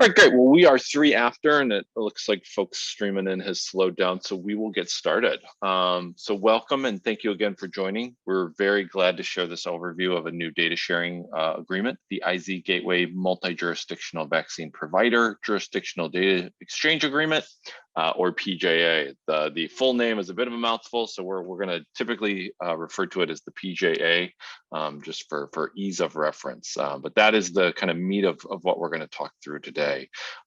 All right, great. Well, we are 3 after, and it looks like folks streaming in has slowed down, so we will get started. So welcome and thank you again for joining. We're very glad to share this overview of a new data sharing agreement, the IZ Gateway Multi-Jurisdictional Vaccine Provider Jurisdictional Data Exchange Agreement, or PJA. The full name is a bit of a mouthful, so we're going to typically refer to it as the PJA, just for ease of reference. But that is the kind of meat of what we're going to talk through today.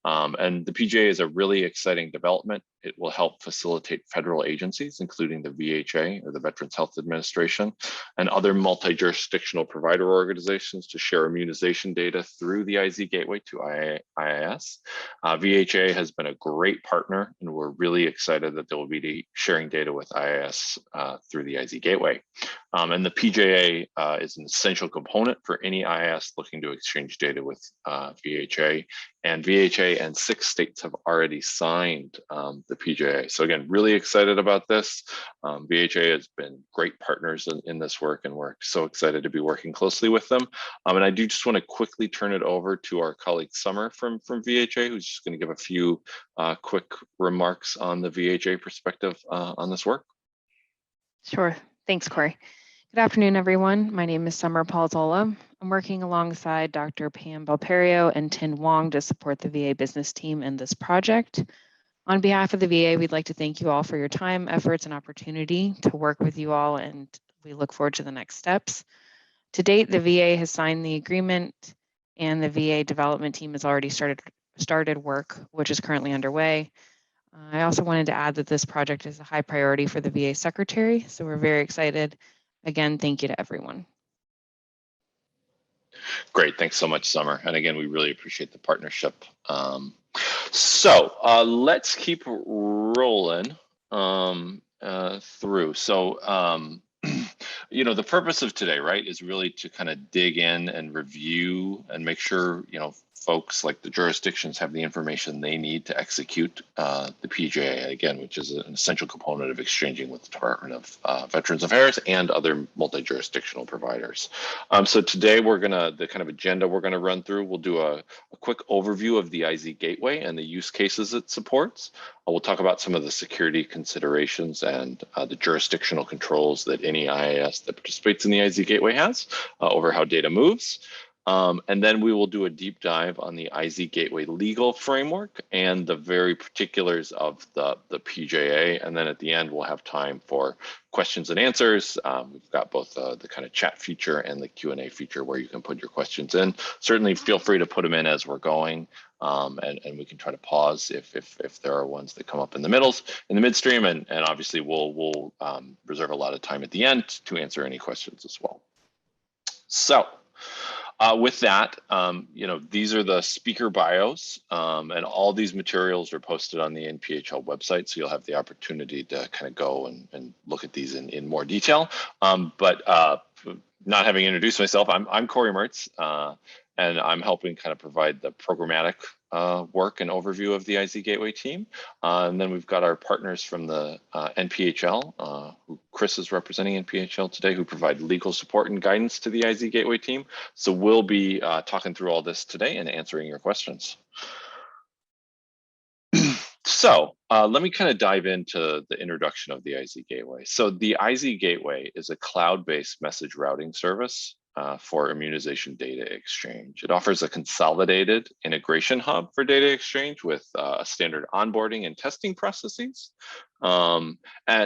And the PJA is a really exciting development. It will help facilitate federal agencies, including the VHA or the Veterans Health Administration, and other multi-jurisdictional provider organizations to share immunization data through the IZ Gateway to IIS. VHA has been a great partner, and we're really excited that they will be sharing data with IIS through the IZ Gateway. And the PJA is an essential component for any IIS looking to exchange data with VHA. And VHA and 6 states have already signed the PJA. So again, really excited about this. VHA has been great partners in this work, and we're so excited to be working closely with them. And I do just want to quickly turn it over to our colleague Summer from VHA, who's just going to give a few quick remarks on the VHA perspective on this work. Sure. Thanks, Kory. Good afternoon, everyone. My name is Summer Palzola. I'm working alongside Dr. Pam Belperio and Tin Wong to support the VA business team in this project. On behalf of the VA, we'd like to thank you all for your time, efforts, and opportunity to work with you all, and we look forward to the next steps. To date, the VA has signed the agreement, and the VA development team has already started work, which is currently underway. I also wanted to add that this project is a high priority for the VA secretary, so we're very excited. Again, thank you to everyone. Great, thanks so much, Summer. And again, we really appreciate the partnership. So let's keep rolling through. So, you know, the purpose of today, right, is really to kind of dig in and review and make sure, you know, folks like the jurisdictions have the information they need to execute the PJA, again, which is an essential component of exchanging with the Department of Veterans Affairs and other multi-jurisdictional providers. So today the kind of agenda we're gonna run through, we'll do a quick overview of the IZ Gateway and the use cases it supports. We'll talk about some of the security considerations and the jurisdictional controls that any IIS that participates in the IZ Gateway has over how data moves. And then we will do a deep dive on the IZ Gateway legal framework and the very particulars of the PJA. And then at the end, we'll have time for questions and answers. We've got both the kind of chat feature and the Q&A feature where you can put your questions in. Certainly feel free to put them in as we're going. And we can try to pause if there are ones that come up in the midstream. And obviously we'll reserve a lot of time at the end to answer any questions as well. So, with that, you know, these are the speaker bios, and all these materials are posted on the NPHL website, so you'll have the opportunity to kind of go and look at these in more detail. But not having introduced myself, I'm Kory Mertz, and I'm helping kind of provide the programmatic work and overview of the IZ Gateway team. And then we've got our partners from the NPHL, who Chris is representing NPHL today, who provide legal support and guidance to the IZ Gateway team. So we'll be talking through all this today and answering your questions. So let me kind of dive into the introduction of the IZ Gateway. So the IZ Gateway is a cloud-based message routing service for immunization data exchange. It offers a consolidated integration hub for data exchange with standard onboarding and testing processes. And,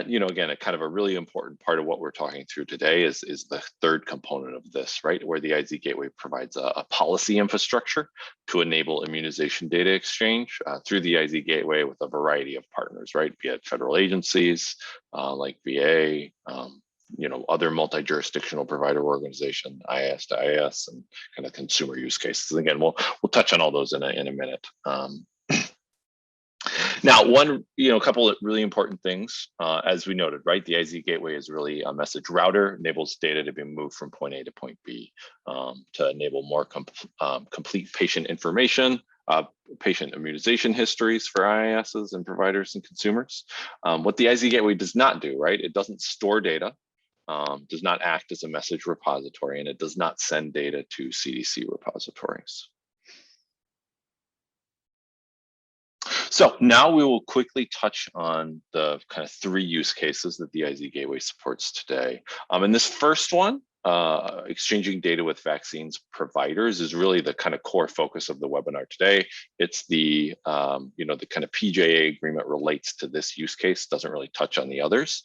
you know, again, a kind of a really important part of what we're talking through today is the third component of this, right? Where the IZ Gateway provides a policy infrastructure to enable immunization data exchange through the IZ Gateway with a variety of partners, right? Be it federal agencies like VA, you know, other multi-jurisdictional provider organization, IIS to IIS, and kind of consumer use cases. Again, we'll touch on all those in a minute. Now, a couple of really important things, as we noted, right? The IZ Gateway is really a message router, enables data to be moved from point A to point B to enable more complete patient information, patient immunization histories for IISs and providers and consumers. What the IZ Gateway does not do, right? It doesn't store data, does not act as a message repository, and it does not send data to CDC repositories. So now we will quickly touch on the kind of 3 use cases that the IZ Gateway supports today. In this first one, exchanging data with vaccines providers is really the kind of core focus of the webinar today. It's the, the kind of PJA agreement relates to this use case, doesn't really touch on the others.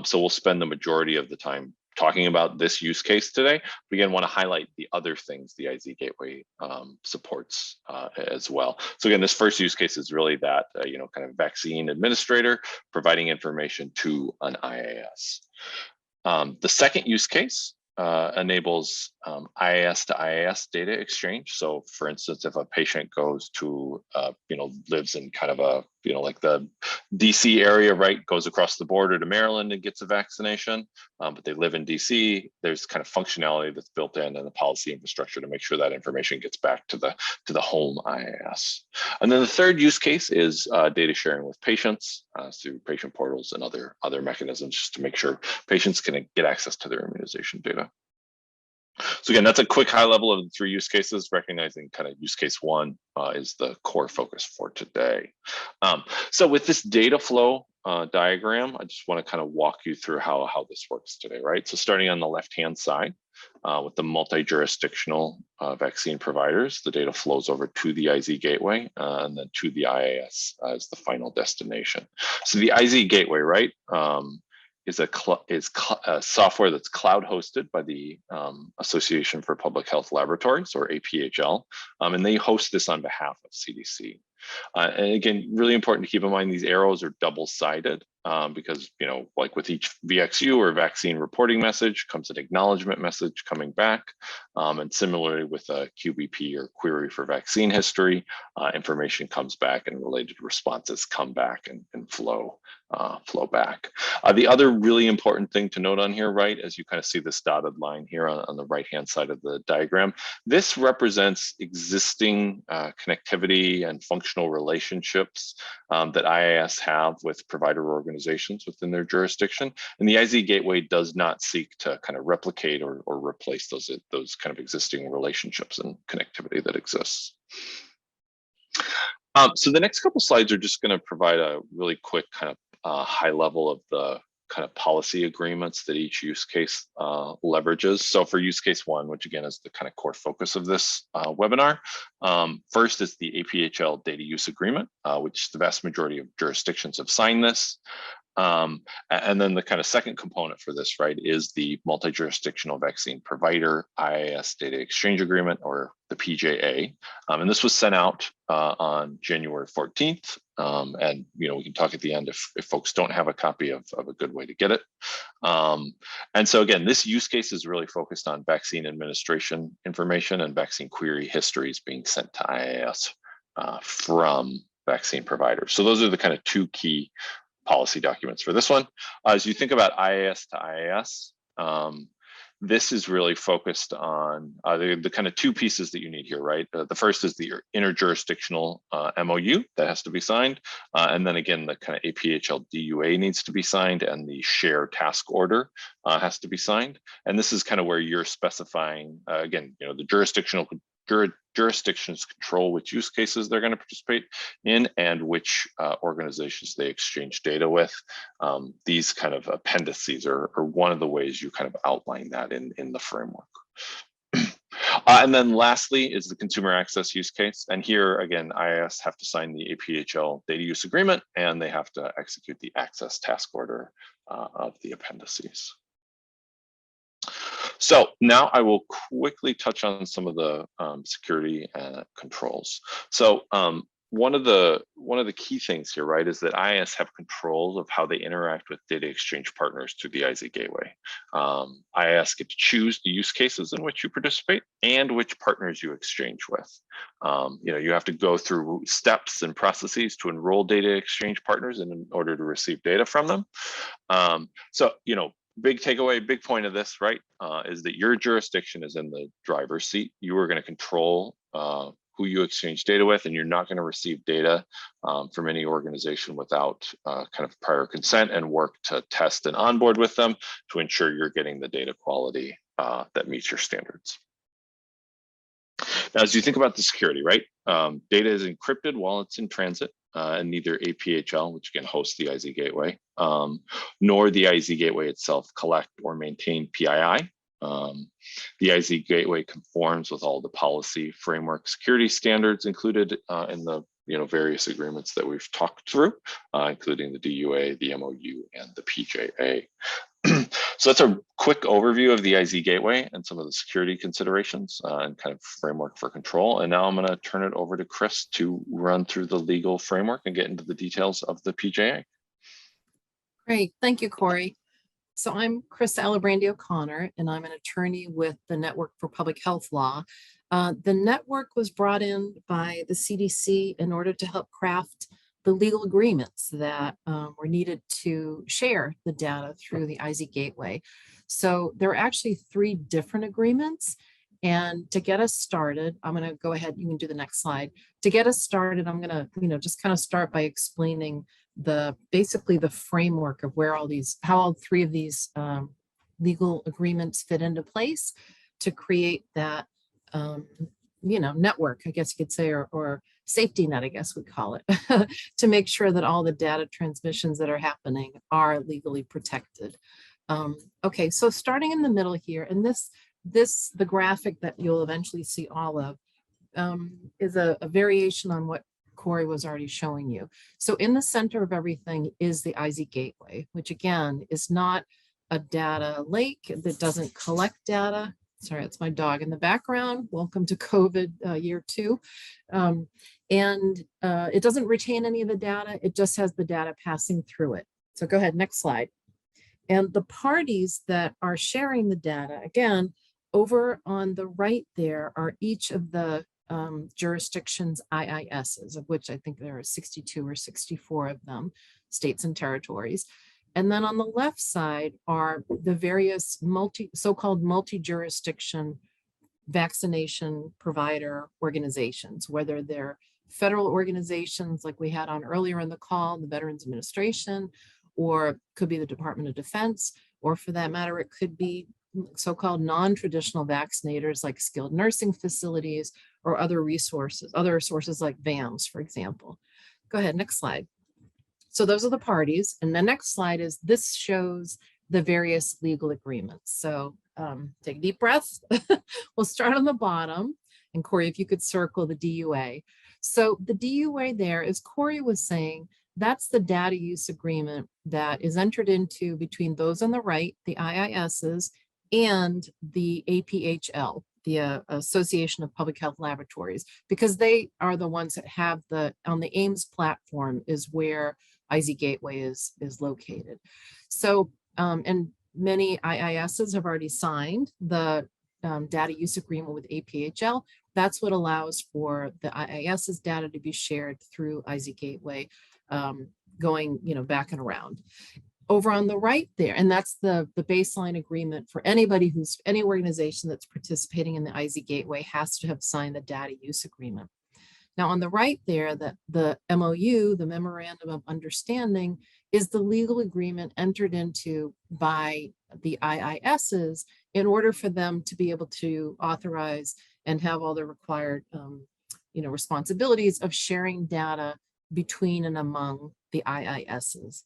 So we'll spend the majority of the time talking about this use case today. We again want to highlight the other things the IZ Gateway supports as well. So again, this first use case is really that, kind of vaccine administrator providing information to an IIS. The second use case enables IIS to IIS data exchange. So for instance, if a patient goes to, lives in kind of a, like the DC area, right, goes across the border to Maryland and gets a vaccination, but they live in DC, there's kind of functionality that's built in and the policy infrastructure to make sure that information gets back to the home IIS. And then the third use case is data sharing with patients through patient portals and other mechanisms just to make sure patients can get access to their immunization data. So again, that's a quick high level of the 3 use cases, recognizing kind of use case 1 is the core focus for today. So with this data flow diagram, I just want to kind of walk you through how this works today, right? So starting on the left-hand side with the multi-jurisdictional vaccine providers, the data flows over to the IZ Gateway and then to the IIS as the final destination. So the IZ Gateway, right? Is a software that's cloud hosted by the Association for Public Health Laboratories, or APHL, and they host this on behalf of CDC. And again, really important to keep in mind, these arrows are double-sided because, like with each VXU or vaccine reporting message comes an acknowledgement message coming back. And similarly with a QBP or query for vaccine history, information comes back and related responses come back and flow back. The other really important thing to note on here, right, as you kind of see this dotted line here on the right-hand side of the diagram, this represents existing connectivity and functional relationships that IIS have with provider organizations within their jurisdiction. And the IZ Gateway does not seek to kind of replicate or replace those kind of existing relationships and connectivity that exists. So the next couple slides are just going to provide a really quick kind of high level of the kind of policy agreements that each use case leverages. So for use case 1, which again is the kind of core focus of this webinar, first is the APHL data use agreement, which the vast majority of jurisdictions have signed this. And then the kind of second component for this, right, is the multi-jurisdictional vaccine provider IIS data exchange agreement, or the PJA. And this was sent out on January 14th. And, we can talk at the end if folks don't have a copy of a good way to get it. And so again, this use case is really focused on vaccine administration information and vaccine query histories being sent to IIS from vaccine providers. So those are the kind of 2 key policy documents for this one. As you think about IIS to IIS, this is really focused on the kind of 2 pieces that you need here, right? The first is the interjurisdictional MOU that has to be signed. And then again, the kind of APHL DUA needs to be signed, and the share task order has to be signed. And this is kind of where you're specifying, again, the jurisdictions control which use cases they're going to participate in and which organizations they exchange data with. These kind of appendices are one of the ways you kind of outline that in the framework. And then lastly is the consumer access use case. And here again, IIS have to sign the APHL data use agreement, and they have to execute the access task order of the appendices. So now I will quickly touch on some of the security controls. So one of the key things here, right, is that IIS have control of how they interact with data exchange partners through the IZ Gateway. IIS get to choose the use cases in which you participate and which partners you exchange with. You have to go through steps and processes to enroll data exchange partners in order to receive data from them. So big takeaway, big point of this, right, is that your jurisdiction is in the driver's seat. You are going to control who you exchange data with, and you're not going to receive data from any organization without kind of prior consent, and work to test and onboard with them to ensure you're getting the data quality that meets your standards. Now, as you think about the security, right, data is encrypted while it's in transit and neither APHL, which can host the IZ Gateway, nor the IZ Gateway itself collect or maintain PII. The IZ Gateway conforms with all the policy framework security standards included in the various agreements that we've talked through, including the DUA, the MOU, and the PJA. So that's a quick overview of the IZ Gateway and some of the security considerations and kind of framework for control. And now I'm going to turn it over to Chris to run through the legal framework and get into the details of the PJA. Great, thank you, Kory. So I'm Chris Alibrandi O'Connor, and I'm an attorney with the Network for Public Health Law. The network was brought in by the CDC in order to help craft the legal agreements that were needed to share the data through the IZ Gateway. So there are actually 3 different agreements. And to get us started, I'm going to go ahead, you can do the next slide. To get us started, I'm going to, just kind of start by explaining basically the framework of where how all 3 of these legal agreements fit into place to create that, network, I guess you could say, or safety net, I guess we call it, to make sure that all the data transmissions that are happening are legally protected. Okay, so starting in the middle here, and the graphic that you'll eventually see all of is a variation on what Kory was already showing you. So in the center of everything is the IZ Gateway, which again is not a data lake that doesn't collect data. Sorry, it's my dog in the background. Welcome to COVID year 2. It doesn't retain any of the data. It just has the data passing through it. So go ahead, next slide. And the parties that are sharing the data, again, over on the right there are each of the jurisdictions IISs, of which I think there are 62 or 64 of them, states and territories. And then on the left side are the various so-called multi-jurisdiction vaccination provider organizations, whether they're federal organizations like we had on earlier in the call, the Veterans Administration, or could be the Department of Defense, or for that matter, it could be so-called non-traditional vaccinators like skilled nursing facilities or other sources like VAMs, for example. Go ahead, next slide. So those are the parties. And the next slide this shows the various legal agreements. So take a deep breath. We'll start on the bottom. And Kory, if you could circle the DUA. So the DUA there, as Kory was saying, that's the data use agreement that is entered into between those on the right, the IISs, and the APHL, the Association of Public Health Laboratories, because they are the ones that have on the AIMS platform is where IZ Gateway is located. So, and many IISs have already signed the data use agreement with APHL. That's what allows for the IIS's data to be shared through IZ Gateway, going back and around. Over on the right there, and that's the baseline agreement for any organization that's participating in the IZ Gateway has to have signed the data use agreement. Now on the right there, the MOU, the Memorandum of Understanding, is the legal agreement entered into by the IISs in order for them to be able to authorize and have all the required responsibilities of sharing data between and among the IISs.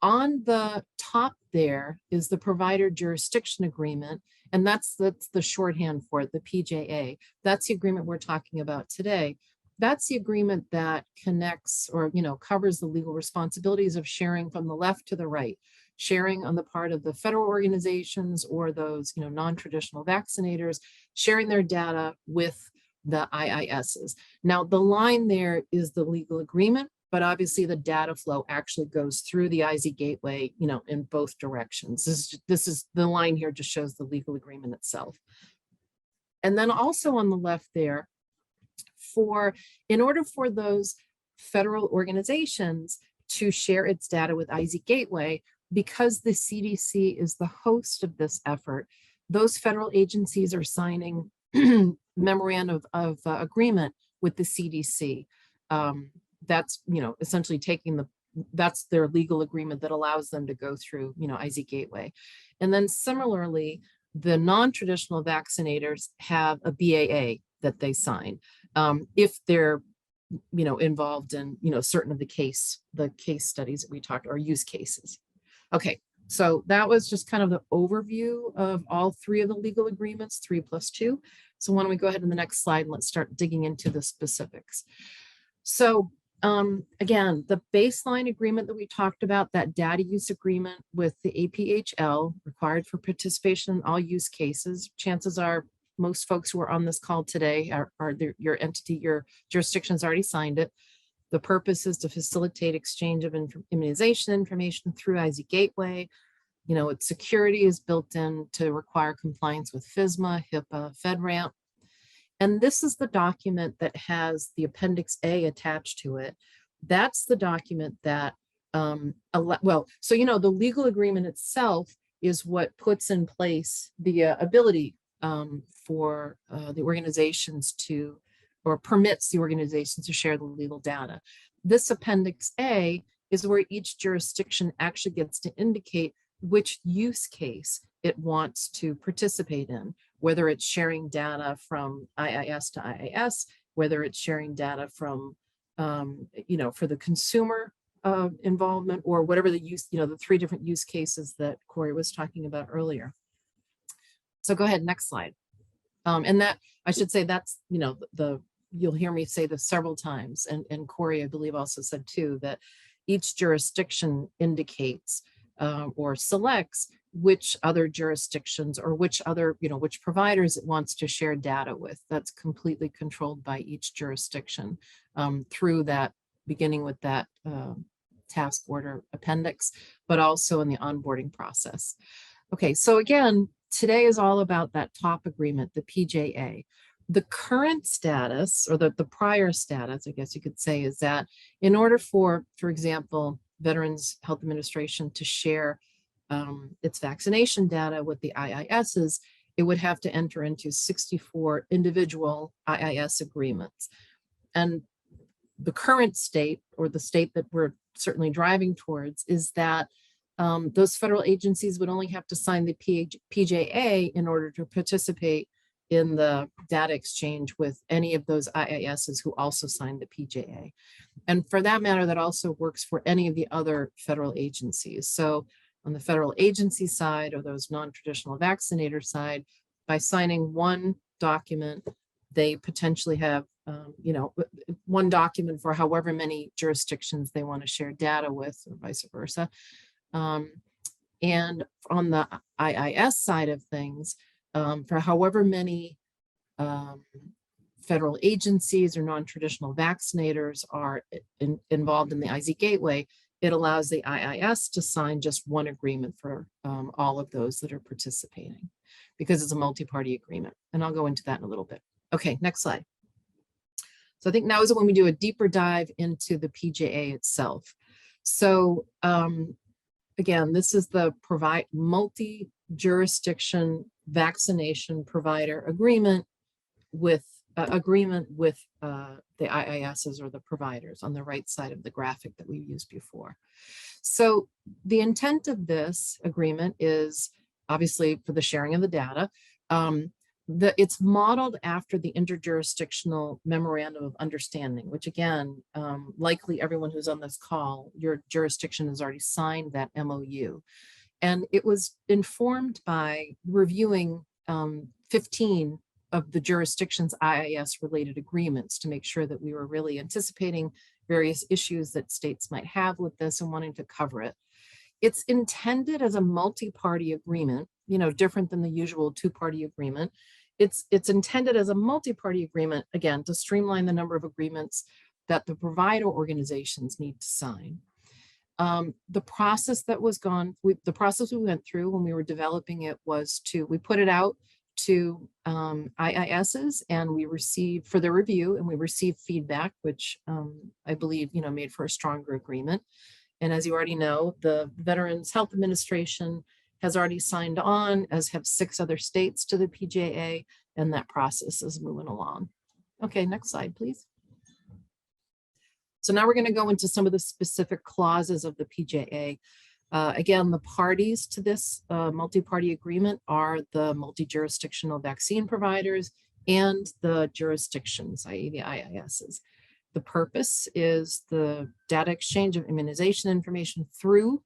On the top there is the provider jurisdiction agreement, and that's the shorthand for it, the PJA. That's the agreement we're talking about today. That's the agreement that connects or covers the legal responsibilities of sharing from the left to the right, sharing on the part of the federal organizations or those non-traditional vaccinators, sharing their data with the IISs. Now the line there is the legal agreement, but obviously the data flow actually goes through the IZ Gateway, in both directions. This is the line here just shows the legal agreement itself. And then also on the left there, in order for those federal organizations to share its data with IZ Gateway, because the CDC is the host of this effort, those federal agencies are signing memorandum of agreement with the CDC. That's essentially that's their legal agreement that allows them to go through IZ Gateway. And then similarly, the non-traditional vaccinators have a BAA that they sign. If they're involved in, certain of the case studies that we talked, or use cases. Okay, so that was just kind of the overview of all three of the legal agreements, 3+2. So why don't we go ahead to the next slide and let's start digging into the specifics. So again, the baseline agreement that we talked about, that data use agreement with the APHL, required for participation in all use cases. Chances are most folks who are on this call today your entity, your jurisdiction's already signed it. The purpose is to facilitate exchange of immunization information through IZ Gateway. Its security is built in to require compliance with FSMA, HIPAA, FedRAMP. And this is the document that has the Appendix A attached to it. That's the document that, the legal agreement itself is what puts in place the ability for the organizations to, or permits the organizations to share the legal data. This Appendix A is where each jurisdiction actually gets to indicate which use case it wants to participate in, whether it's sharing data from IIS to IIS, whether it's sharing data from, for the consumer involvement, or whatever the use, the three different use cases that Kory was talking about earlier. So go ahead, next slide. And that, I should say, that's, you'll hear me say this several times, and Kory, I believe, also said too, that each jurisdiction indicates or selects which other jurisdictions or which other, which providers it wants to share data with. That's completely controlled by each jurisdiction through that, beginning with that task order appendix, but also in the onboarding process. Okay, so again, today is all about that top agreement, the PJA. The current status, or the prior status, I guess you could say, is that in order for example, Veterans Health Administration to share its vaccination data with the IISs, it would have to enter into 64 individual IIS agreements. And the current state, or the state that we're certainly driving towards, is that those federal agencies would only have to sign the PJA in order to participate in the data exchange with any of those IISs who also signed the PJA. And for that matter, that also works for any of the other federal agencies. So on the federal agency side, or those non-traditional vaccinator side, by signing one document, they potentially have, one document for however many jurisdictions they want to share data with, or vice versa. And on the IIS side of things, for however many federal agencies or non-traditional vaccinators are involved in the IZ Gateway, it allows the IIS to sign just one agreement for all of those that are participating, because it's a multi-party agreement. And I'll go into that in a little bit. Okay, next slide. So I think now is when we do a deeper dive into the PJA itself. So again, this is the multi-jurisdiction vaccination provider agreement with the IISs, or the providers, on the right side of the graphic that we used before. So the intent of this agreement is obviously for the sharing of the data. It's modeled after the interjurisdictional memorandum of understanding, which again, likely everyone who's on this call, your jurisdiction has already signed that MOU. And it was informed by reviewing 15 of the jurisdiction's IIS related agreements to make sure that we were really anticipating various issues that states might have with this and wanting to cover it. It's intended as a multi-party agreement, different than the usual two-party agreement. It's intended as a multi-party agreement, again, to streamline the number of agreements that the provider organizations need to sign. The process we went through when we were developing it was we put it out to IISs, and we received for the review, and we received feedback, which I believe, made for a stronger agreement. And as you already know, the Veterans Health Administration has already signed on, as have 6 other states, to the PJA, and that process is moving along. Okay, next slide, please. So now we're going to go into some of the specific clauses of the PJA. Again, the parties to this multi-party agreement are the multi-jurisdictional vaccine providers and the jurisdictions, i.e. the IISs. The purpose is the data exchange of immunization information through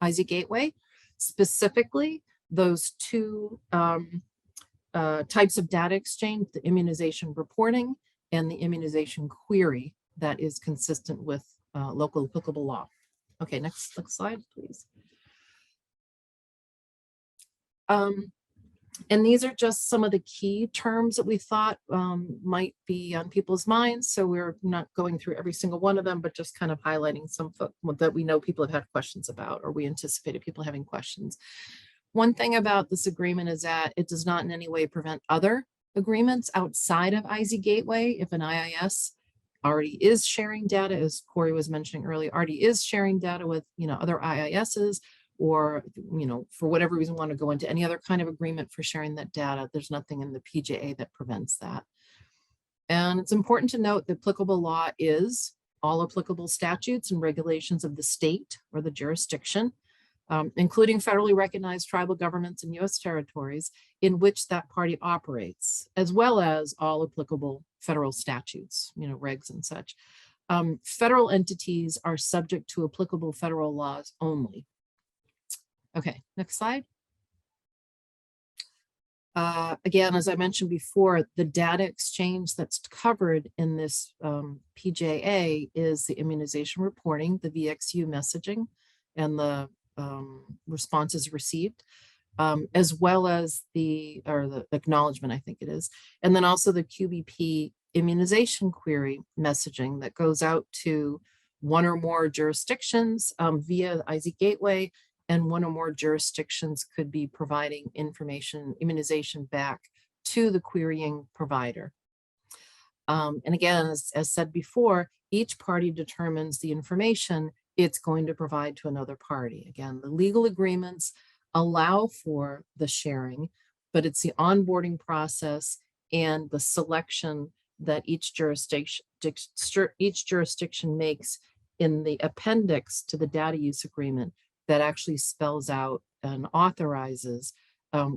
IZ Gateway, specifically those two types of data exchange, the immunization reporting and the immunization query that is consistent with local applicable law. Okay, next slide, please. And these are just some of the key terms that we thought might be on people's minds. So we're not going through every single one of them, but just kind of highlighting some that we know people have had questions about, or we anticipated people having questions. One thing about this agreement is that it does not in any way prevent other agreements outside of IZ Gateway. If an IIS already is sharing data, as Kory was mentioning earlier, already is sharing data with other IISs, or for whatever reason want to go into any other kind of agreement for sharing that data, there's nothing in the PJA that prevents that. And it's important to note that applicable law is all applicable statutes and regulations of the state or the jurisdiction, including federally recognized tribal governments and U.S. territories in which that party operates, as well as all applicable federal statutes, regs and such. Federal entities are subject to applicable federal laws only. Okay, next slide. Again, as I mentioned before, the data exchange that's covered in this PJA is the immunization reporting, the VXU messaging, and the responses received, as well as the acknowledgement, I think it is, and then also the QBP immunization query messaging that goes out to one or more jurisdictions via the IZ Gateway, and one or more jurisdictions could be providing information, immunization back to the querying provider. And again, as said before, each party determines the information it's going to provide to another party. Again, the legal agreements allow for the sharing, but it's the onboarding process and the selection that each jurisdiction makes in the appendix to the data use agreement that actually spells out and authorizes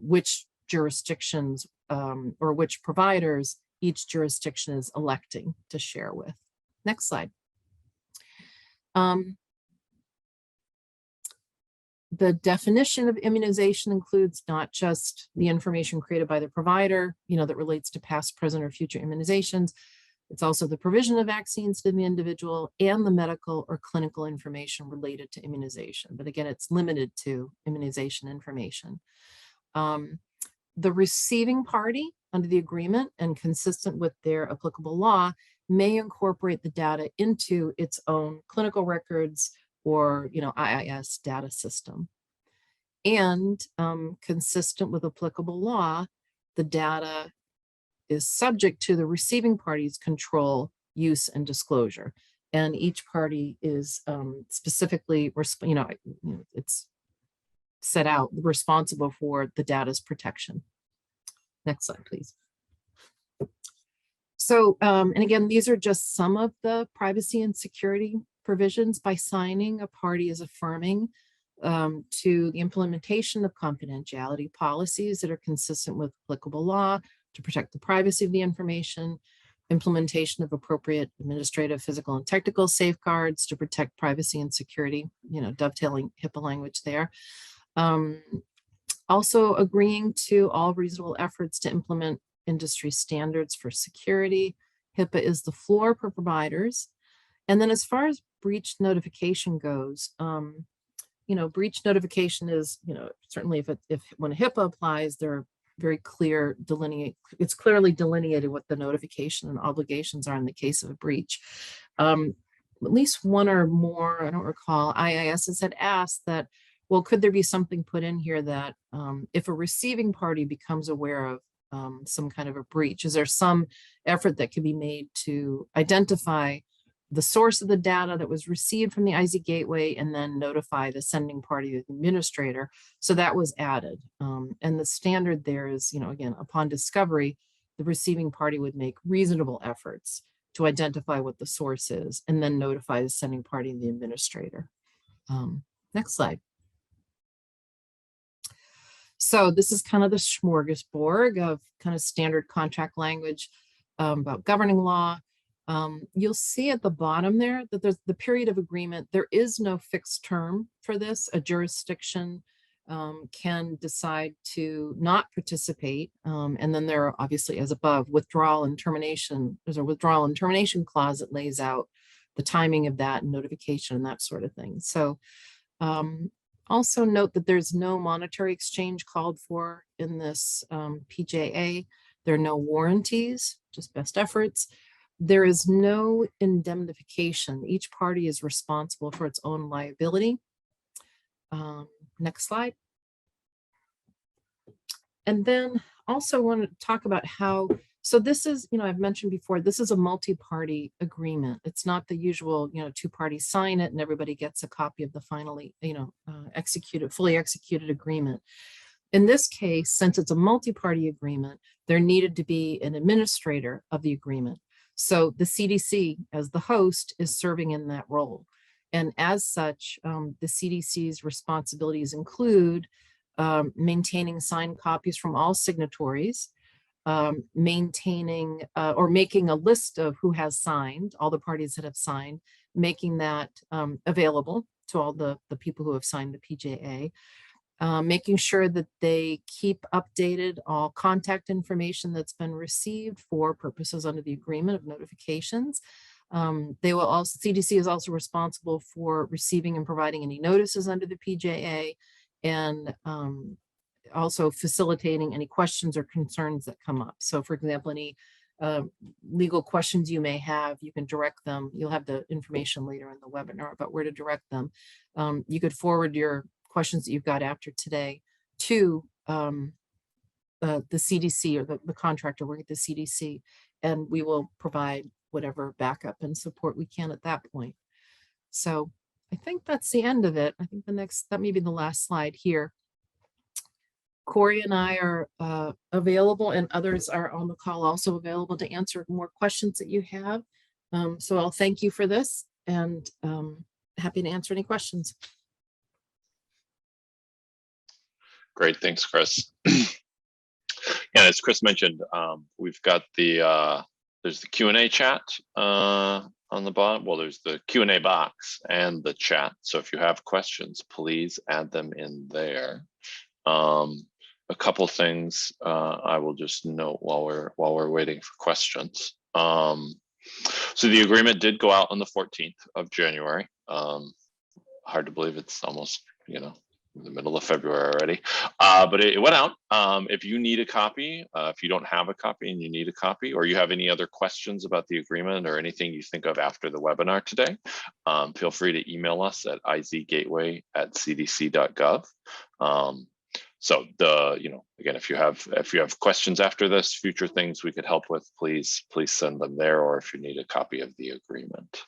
which jurisdictions or which providers each jurisdiction is electing to share with. Next slide. The definition of immunization includes not just the information created by the provider, that relates to past, present, or future immunizations. It's also the provision of vaccines to the individual and the medical or clinical information related to immunization. But again, it's limited to immunization information. The receiving party under the agreement and consistent with their applicable law may incorporate the data into its own clinical records or IIS data system. And consistent with applicable law, the data is subject to the receiving party's control, use, and disclosure. And each party is specifically, it's set out responsible for the data's protection. Next slide, please. So, and again, these are just some of the privacy and security provisions. By signing, a party is affirming to the implementation of confidentiality policies that are consistent with applicable law, to protect the privacy of the information, implementation of appropriate administrative, physical, and technical safeguards to protect privacy and security, dovetailing HIPAA language there. Also agreeing to all reasonable efforts to implement industry standards for security. HIPAA is the floor for providers. And then as far as breach notification goes, breach notification is, certainly when HIPAA applies, they're very clear, it's clearly delineated what the notification and obligations are in the case of a breach. At least one or more, I don't recall, IISs had asked that, well, could there be something put in here that if a receiving party becomes aware of some kind of a breach, is there some effort that can be made to identify the source of the data that was received from the IZ Gateway and then notify the sending party, the administrator? So that was added. And the standard there is, again, upon discovery, the receiving party would make reasonable efforts to identify what the source is and then notify the sending party and the administrator. Next slide. So this is kind of the smorgasbord of kind of standard contract language about governing law. You'll see at the bottom there that there's the period of agreement. There is no fixed term for this. A jurisdiction can decide to not participate. And then there are obviously, as above, withdrawal and termination. There's a withdrawal and termination clause that lays out the timing of that and notification and that sort of thing. So also note that there's no monetary exchange called for in this PJA. There are no warranties, just best efforts. There is no indemnification. Each party is responsible for its own liability. Next slide. And then also want to talk about how, so this is, I've mentioned before, this is a multi-party agreement. It's not the usual, two parties sign it and everybody gets a copy of the finally, fully executed agreement. In this case, since it's a multi-party agreement, there needed to be an administrator of the agreement. So the CDC, as the host, is serving in that role. And as such, the CDC's responsibilities include maintaining signed copies from all signatories, maintaining or making a list of who has signed, all the parties that have signed, making that available to all the people who have signed the PJA, making sure that they keep updated all contact information that's been received for purposes under the agreement of notifications. They will also, CDC is also responsible for receiving and providing any notices under the PJA, and also facilitating any questions or concerns that come up. So for example, any legal questions you may have, you can direct them. You'll have the information later in the webinar about where to direct them. You could forward your questions that you've got after today to the CDC or the contractor working at the CDC, and we will provide whatever backup and support we can at that point. So I think that's the end of it. I think that may be the last slide here. Kory and I are available, and others are on the call also available to answer more questions that you have. So I'll thank you for this, and happy to answer any questions. Great, thanks, Chris. Yeah, as Chris mentioned, we've got there's the Q&A chat on the bottom. Well, there's the Q&A box and the chat. So if you have questions, please add them in there. A couple things I will just note while we're waiting for questions. So the agreement did go out on the 14th of January. Hard to believe it's almost, in the middle of February already, but it went out. If you need a copy, if you don't have a copy and you need a copy, or you have any other questions about the agreement or anything you think of after the webinar today, feel free to email us at izgateway@cdc.gov. So again, if you have questions after this, future things we could help with, please send them there, or if you need a copy of the agreement.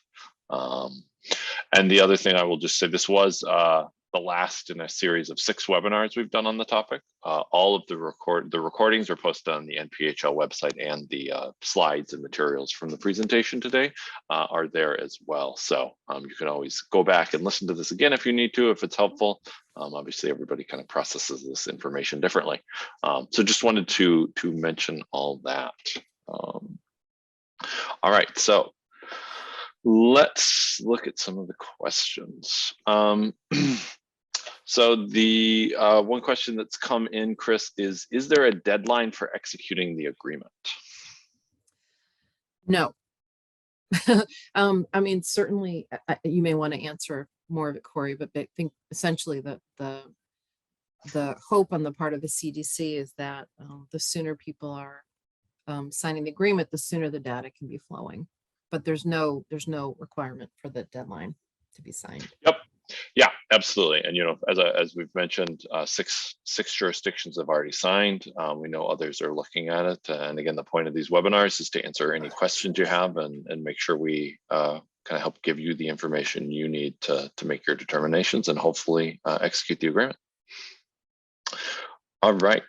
And the other thing I will just say, this was the last in a series of 6 webinars we've done on the topic. All of the recordings are posted on the NPHL website, and the slides and materials from the presentation today are there as well. So you can always go back and listen to this again if you need to, if it's helpful. Obviously, everybody kind of processes this information differently. So just wanted to mention all that. All right, so let's look at some of the questions. So the one question that's come in, Chris, is there a deadline for executing the agreement? No. I mean, certainly you may want to answer more of it, Kory, but I think essentially the hope on the part of the CDC is that the sooner people are signing the agreement, the sooner the data can be flowing. But there's no requirement for the deadline to be signed. Yep. Yeah, absolutely. And as we've mentioned, six jurisdictions have already signed. We know others are looking at it. And again, the point of these webinars is to answer any questions you have and make sure we kind of help give you the information you need to make your determinations and hopefully execute the agreement. All right.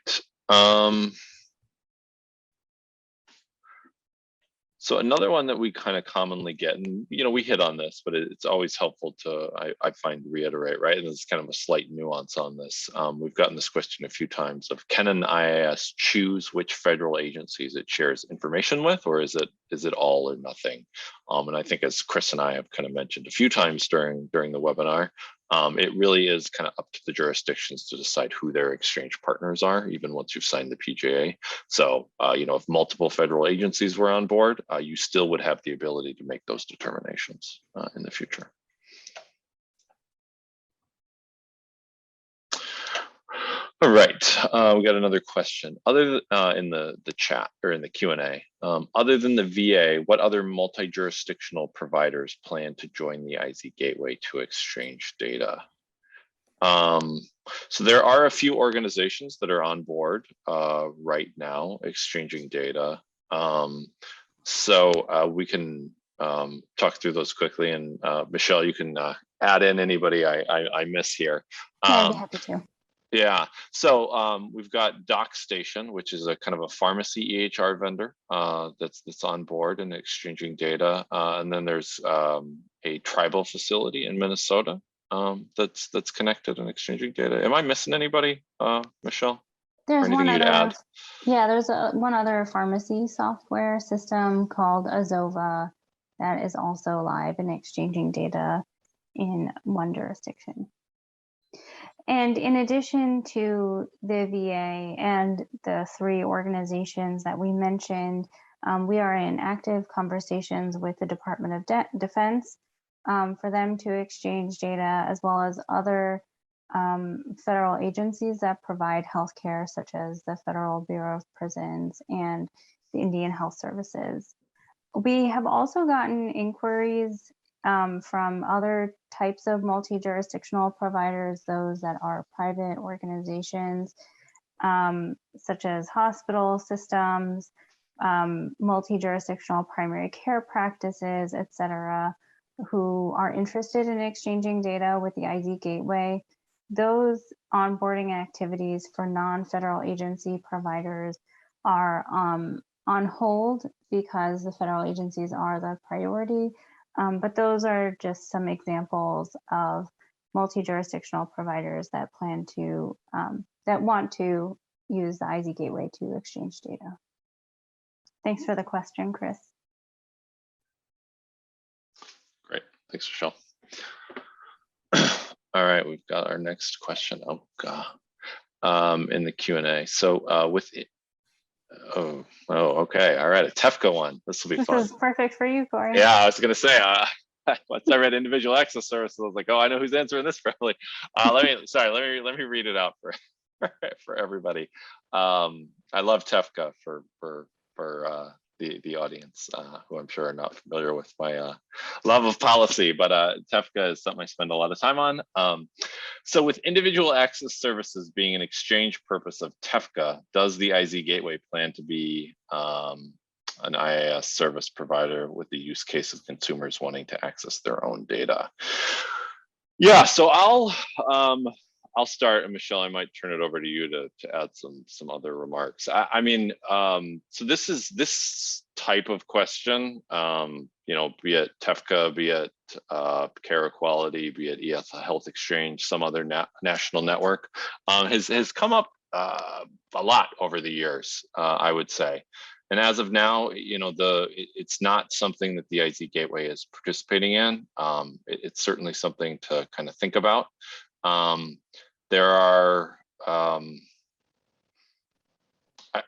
So another one that we kind of commonly get, and we hit on this, but it's always helpful to, I find, reiterate, right? And there's kind of a slight nuance on this. We've gotten this question a few times of, can an IIS choose which federal agencies it shares information with, or is it all or nothing? And I think, as Chris and I have kind of mentioned a few times during the webinar, it really is kind of up to the jurisdictions to decide who their exchange partners are, even once you've signed the PJA. So, if multiple federal agencies were on board, you still would have the ability to make those determinations in the future. All right, we got another question. Other in the chat or in the Q&A, other than the VA, what other multi-jurisdictional providers plan to join the IZ Gateway to exchange data? So there are a few organizations that are on board right now exchanging data. So we can talk through those quickly, and Michelle, you can add in anybody I miss here. Yeah, I'd be happy to. Yeah, so we've got DocStation, which is a kind of a pharmacy EHR vendor that's on board and exchanging data. And then there's a tribal facility in Minnesota that's connected and exchanging data. Am I missing anybody, Michelle? There's one other, yeah, there's one other pharmacy software system called Azova that is also live and exchanging data in one jurisdiction. And in addition to the VA and the 3 organizations that we mentioned, we are in active conversations with the Department of Defense for them to exchange data, as well as other federal agencies that provide healthcare, such as the Federal Bureau of Prisons and the Indian Health Services. We have also gotten inquiries from other types of multi-jurisdictional providers, those that are private organizations, such as hospital systems, multi-jurisdictional primary care practices, et cetera, who are interested in exchanging data with the IZ Gateway. Those onboarding activities for non-federal agency providers are on hold because the federal agencies are the priority. But those are just some examples of multi-jurisdictional providers that plan to, that want to use the IZ Gateway to exchange data. Thanks for the question, Chris. Great, thanks, Michelle. All right, we've got our next question. Oh God, in the Q&A. So with it. Oh, okay. All right. A TEFCA one. This will be fun. This is perfect for you, Kory. Yeah, I was going to say, once I read individual access services, I was like, oh, I know who's answering this probably. Let me read it out for everybody. I love TEFCA for the audience, who I'm sure are not familiar with my love of policy, but TEFCA is something I spend a lot of time on. So with individual access services being an exchange purpose of TEFCA, does the IZ Gateway plan to be an IIS service provider with the use case of consumers wanting to access their own data? Yeah, so I'll start, and Michelle, I might turn it over to you to add some other remarks. I mean, so this type of question, be it TEFCA, be it Care Equality, be it EF Health Exchange, some other national network, has come up a lot over the years, I would say. And as of now, it's not something that the IZ Gateway is participating in. It's certainly something to kind of think about. There are,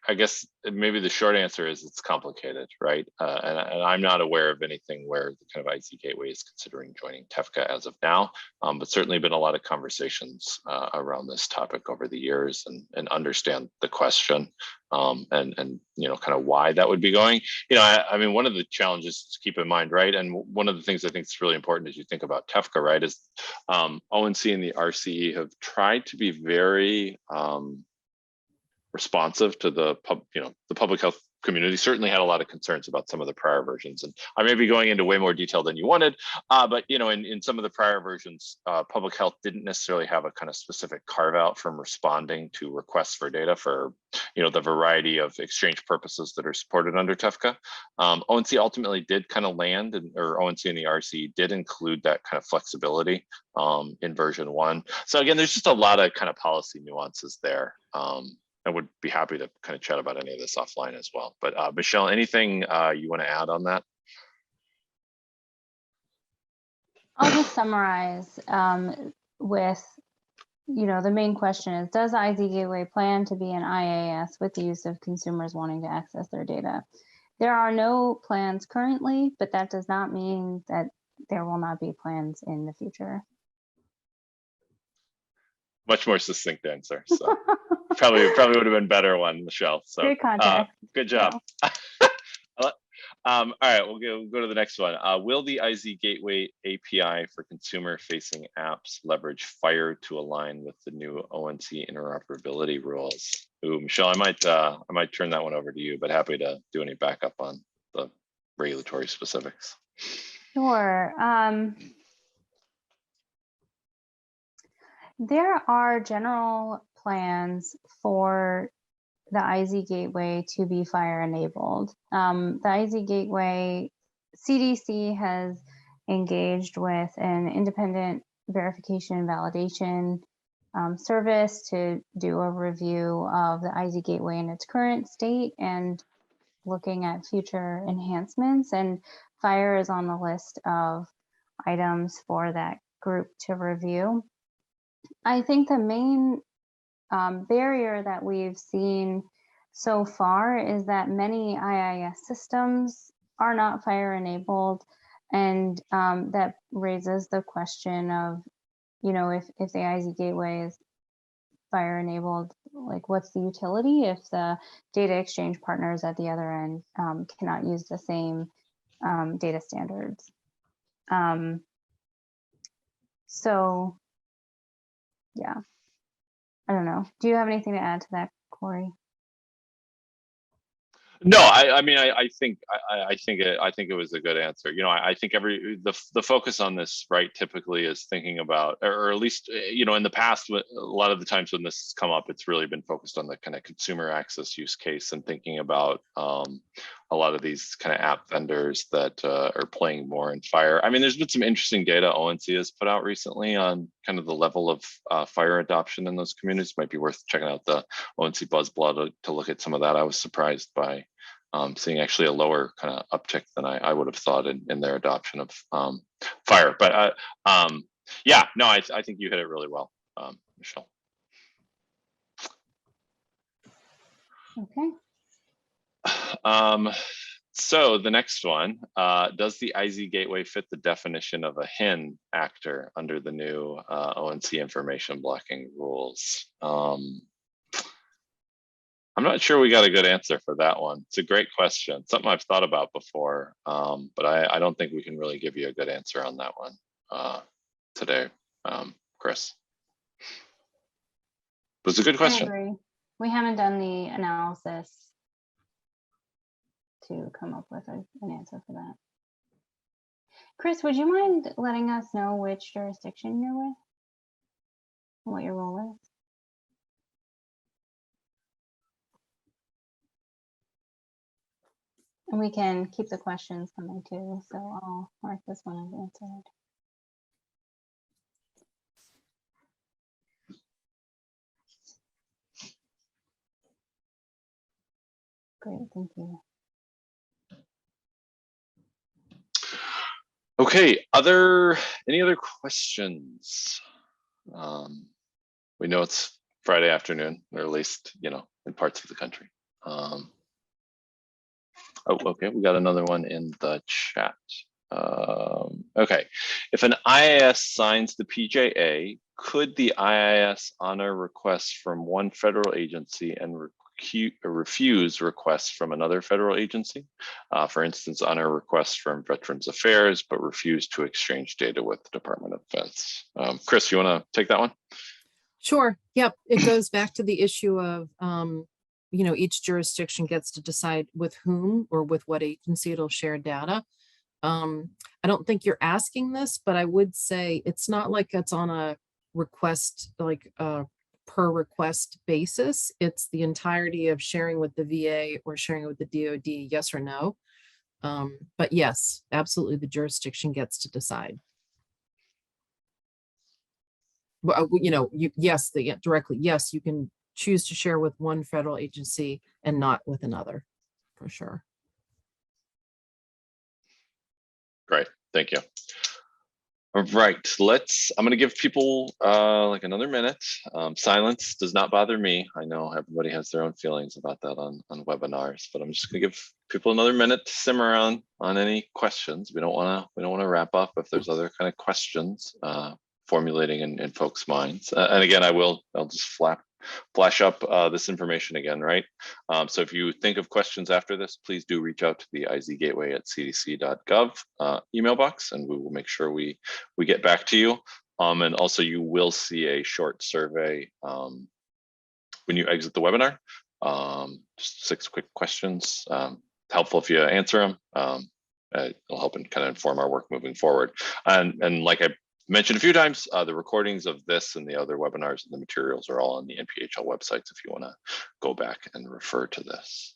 I guess maybe the short answer is it's complicated, right? And I'm not aware of anything where the kind of IZ Gateway is considering joining TEFCA as of now, but certainly been a lot of conversations around this topic over the years, and understand the question, and kind of why that would be going. I mean, one of the challenges to keep in mind, right? And one of the things I think is really important as you think about TEFCA, right, is ONC and the RCE have tried to be very responsive to the public health community certainly had a lot of concerns about some of the prior versions. And I may be going into way more detail than you wanted, but in some of the prior versions, public health didn't necessarily have a kind of specific carve out from responding to requests for data for, the variety of exchange purposes that are supported under TEFCA. ONC ultimately did kind of land, or ONC and the RC did include that kind of flexibility in version 1. So again, there's just a lot of kind of policy nuances there. I would be happy to kind of chat about any of this offline as well. But Michelle, anything you want to add on that? I'll just summarize with, the main question is, does IZ Gateway plan to be an IIS with the use of consumers wanting to access their data? There are no plans currently, but that does not mean that there will not be plans in the future. Much more succinct answer. So probably would have been better one, Michelle. So good context. Good job. All right, we'll go to the next one. Will the IZ Gateway API for consumer-facing apps leverage FHIR to align with the new ONC interoperability rules? Ooh, Michelle, I might turn that one over to you, but happy to do any backup on the regulatory specifics. Sure. There are general plans for the IZ Gateway to be FHIR enabled. The IZ Gateway, CDC has engaged with an independent verification and validation service to do a review of the IZ Gateway in its current state and looking at future enhancements. And FHIR is on the list of items for that group to review. I think the main barrier that we've seen so far is that many IIS systems are not FHIR enabled, and that raises the question of, if the IZ Gateway is FHIR enabled, like what's the utility if the data exchange partners at the other end cannot use the same data standards? So yeah, I don't know. Do you have anything to add to that, Kory? No, I mean, I think it was a good answer. I think the focus on this, right, typically is thinking about, or at least, in the past, a lot of the times when this has come up, it's really been focused on the kind of consumer access use case and thinking about a lot of these kind of app vendors that are playing more in FHIR. I mean, there's been some interesting data ONC has put out recently on kind of the level of FHIR adoption in those communities. Might be worth checking out the ONC Buzzblog to look at some of that. I was surprised by seeing actually a lower kind of uptick than I would have thought in their adoption of FHIR. But yeah, no, I think you hit it really well, Michelle. Okay. So the next one, does the IZ Gateway fit the definition of a HIN actor under the new ONC information blocking rules? I'm not sure we got a good answer for that one. It's a great question, something I've thought about before, but I don't think we can really give you a good answer on that one today, Chris. It was a good question. I agree. We haven't done the analysis to come up with an answer for that. Chris, would you mind letting us know which jurisdiction you're with and what your role is? And we can keep the questions coming too, so I'll mark this one as answered. Great, thank you. Okay, any other questions? We know it's Friday afternoon, or at least, in parts of the country. Oh, okay, we got another one in the chat. Okay, if an IIS signs the PJA, could the IIS honor requests from one federal agency and refuse requests from another federal agency? For instance, honor requests from Veterans Affairs, but refuse to exchange data with the Department of Defense. Chris, you want to take that one? Sure. Yep. It goes back to the issue of each jurisdiction gets to decide with whom or with what agency it'll share data. I don't think you're asking this, but I would say it's not like it's on a request, like per request basis. It's the entirety of sharing with the VA or sharing with the DoD, yes or no. But yes, absolutely, the jurisdiction gets to decide. Well, yes, directly, yes, you can choose to share with one federal agency and not with another, for sure. Great, thank you. All right, I'm going to give people like another minute. Silence does not bother me. I know everybody has their own feelings about that on webinars, but I'm just going to give people another minute to simmer on any questions. We don't want to wrap up if there's other kind of questions formulating in folks' minds. And again, I'll just flash up this information again, right? So if you think of questions after this, please do reach out to the izgateway@cdc.gov email box, and we will make sure we get back to you. And also you will see a short survey when you exit the webinar. Just 6 quick questions. Helpful if you answer them. It'll help and kind of inform our work moving forward. And like I mentioned a few times, the recordings of this and the other webinars and the materials are all on the NPHL websites if you want to go back and refer to this.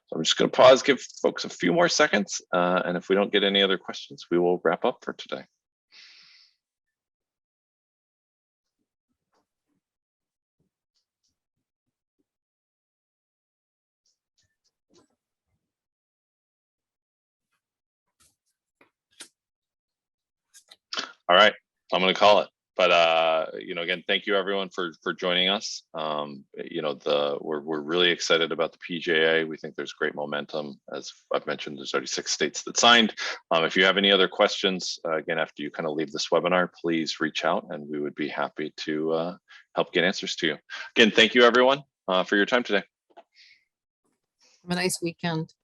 So I'm just going to pause, give folks a few more seconds, and if we don't get any other questions, we will wrap up for today. All right, I'm going to call it. But again, thank you everyone for joining us. We're really excited about the PJA. We think there's great momentum. As I've mentioned, there's already 6 states that signed. If you have any other questions, again, after you kind of leave this webinar, please reach out and we would be happy to help get answers to you. Again, thank you everyone for your time today. Have a nice weekend.